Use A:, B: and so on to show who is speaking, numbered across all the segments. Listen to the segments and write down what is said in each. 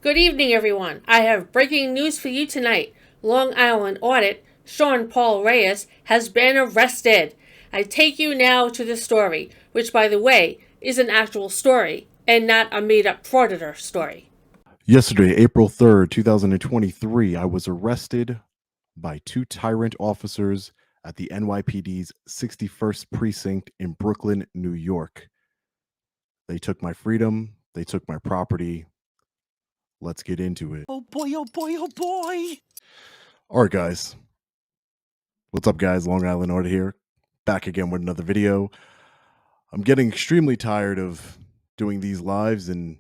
A: Good evening, everyone. I have breaking news for you tonight. Long Island Audit, Sean Paul Reyes, has been arrested. I take you now to the story, which, by the way, is an actual story and not a made-up Frauditor story.
B: Yesterday, April 3rd, 2023, I was arrested by two tyrant officers at the NYPD's 61st Precinct in Brooklyn, New York. They took my freedom, they took my property. Let's get into it.
C: Oh boy, oh boy, oh boy!
B: All right, guys. What's up, guys? Long Island Audit here. Back again with another video. I'm getting extremely tired of doing these lives and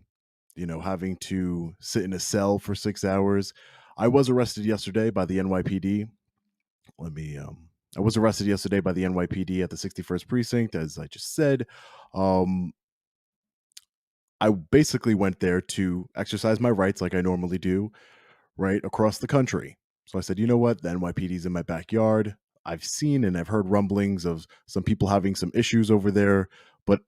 B: having to sit in a cell for 6 hours. I was arrested yesterday by the NYPD. I was arrested yesterday by the NYPD at the 61st Precinct, as I just said. I basically went there to exercise my rights like I normally do, right, across the country. So I said, you know what? The NYPD's in my backyard. I've seen and I've heard rumblings of some people having some issues over there, but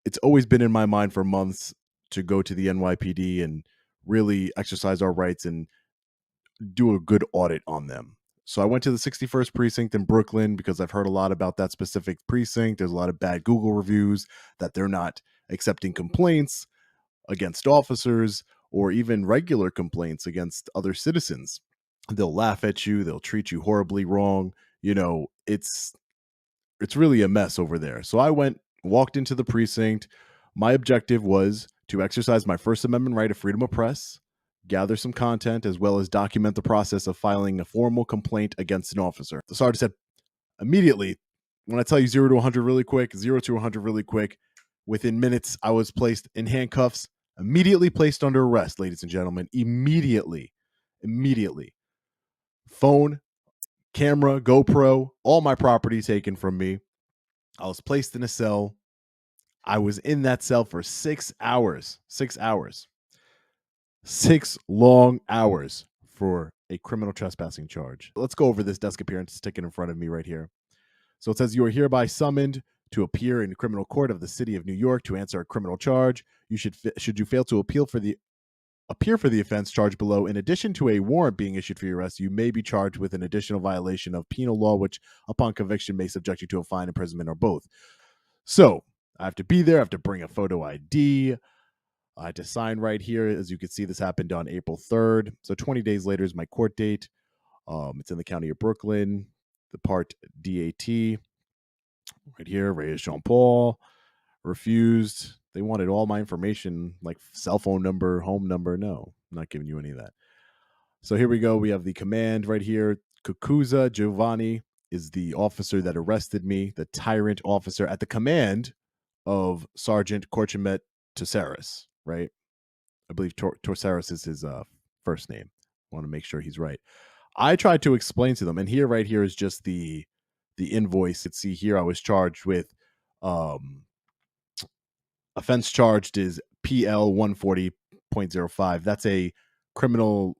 B: it's always been in my mind for months to go to the NYPD and really exercise our rights and do a good audit on them. So I went to the 61st Precinct in Brooklyn because I've heard a lot about that specific precinct. There's a lot of bad Google reviews that they're not accepting complaints against officers or even regular complaints against other citizens. They'll laugh at you. They'll treat you horribly wrong. It's really a mess over there. So I walked into the precinct. My objective was to exercise my First Amendment right of freedom of press, gather some content, as well as document the process of filing a formal complaint against an officer. The sergeant said, immediately, when I tell you 0 to 100 really quick, 0 to 100 really quick, within minutes, I was placed in handcuffs, immediately placed under arrest, ladies and gentlemen, immediately. Phone, camera, GoPro, all my property taken from me. I was placed in a cell. I was in that cell for 6 hours. 6 hours. 6 long hours for a criminal trespassing charge. Let's go over this desk appearance ticket in front of me right here. So it says you are hereby summoned to appear in criminal court of the city of New York to answer a criminal charge. Should you fail to appear for the offense charged below, in addition to a warrant being issued for your arrest, you may be charged with an additional violation of penal law, which upon conviction may subject you to a fine, imprisonment, or both. So I have to be there. I have to bring a photo ID. I had to sign right here. As you can see, this happened on April 3rd. So 20 days later is my court date. It's in the county of Brooklyn, the part DAT. Right here, Reyes Jean Paul. Refused. They wanted all my information, like cell phone number, home number. No, I'm not giving you any of that. So here we go. We have the command right here. Cucuzza Giovanni is the officer that arrested me, the tyrant officer at the command of Sergeant Korchemet Tosaris, right? I believe Tosaris is his first name. I want to make sure he's right. I tried to explain to them, and right here is just the invoice. Let's see here. I was charged with offense charged is PL 140.05. That's a criminal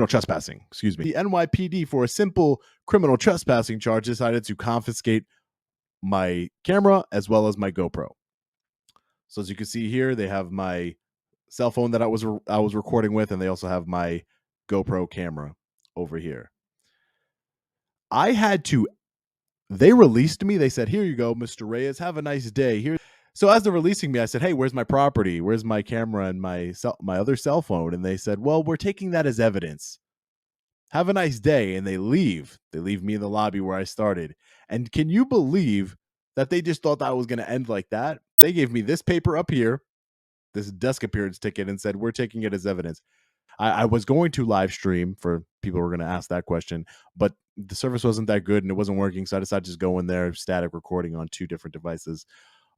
B: trespassing. Excuse me. The NYPD, for a simple criminal trespassing charge, decided to confiscate my camera as well as my GoPro. So as you can see here, they have my cell phone that I was recording with, and they also have my GoPro camera over here. They released me. They said, here you go, Mr. Reyes, have a nice day. Here. So as they're releasing me, I said, hey, where's my property? Where's my camera and my other cell phone? And they said, well, we're taking that as evidence. Have a nice day. And they leave. They leave me in the lobby where I started. And can you believe that they just thought that was going to end like that? They gave me this paper up here, this desk appearance ticket, and said, we're taking it as evidence. I was going to live stream for people who were going to ask that question, but the service wasn't that good and it wasn't working. So I decided to just go in there, static recording on 2 different devices.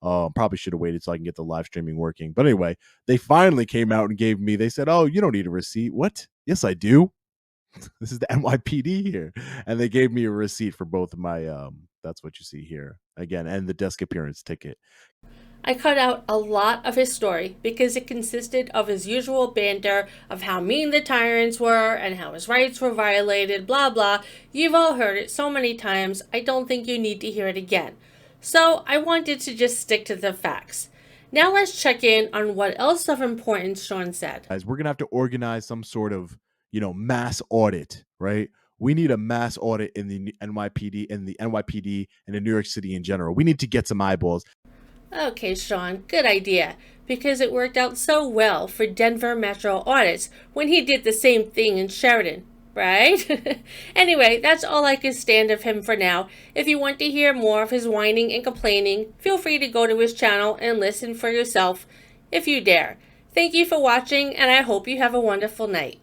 B: Probably should have waited so I can get the live streaming working. But anyway, they finally came out and they said, oh, you don't need a receipt. What? Yes, I do. This is the NYPD here. And they gave me a receipt for both of my, that's what you see here again, and the desk appearance ticket.
A: I cut out a lot of his story because it consisted of his usual banter of how mean the tyrants were and how his rights were violated, blah blah. You've all heard it so many times, I don't think you need to hear it again. So I wanted to just stick to the facts. Now let's check in on what else of importance Sean said.
B: Guys, we're going to have to organize some sort of, mass audit, right? We need a mass audit in the NYPD and in New York City in general. We need to get some eyeballs.
A: Okay, Sean, good idea, because it worked out so well for Denver Metro Audits when he did the same thing in Sheridan, right? Anyway, that's all I can stand of him for now. If you want to hear more of his whining and complaining, feel free to go to his channel and listen for yourself, if you dare. Thank you for watching, and I hope you have a wonderful night.